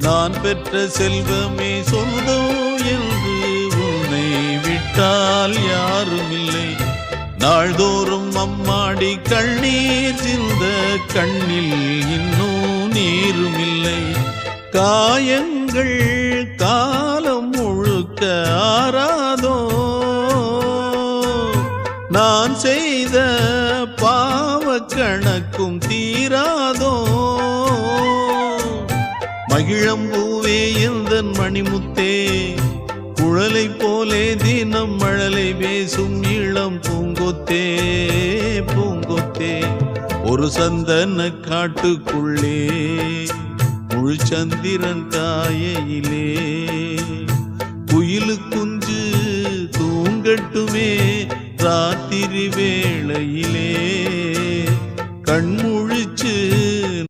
நான் பெற்ற செல்வமே சொந்தம் என்று உன்னை விட்டால் யாரும் இல்லை. நாள்தோறும் அம்மாடி கண்ணீர் சிந்த கண்ணில் இன்னும் நீரும் இல்லை. காயங்கள் காலம் முழுக்க ஆறாதோ, நான் செய்த பாவ கணக்கும் தீராதோ. மகிழம்பூவே எந்தன் மணிமுத்தே, குழலை போலே தினம் மழலை பேசும் இளம் பூங்கொத்தே பூங்கொத்தே. ஒரு சந்தன காட்டுக்குள்ளே முழு சந்திரன் காயிலே, குயிலு குஞ்சு தூங்கட்டுமே ராத்திரி வேளையில்.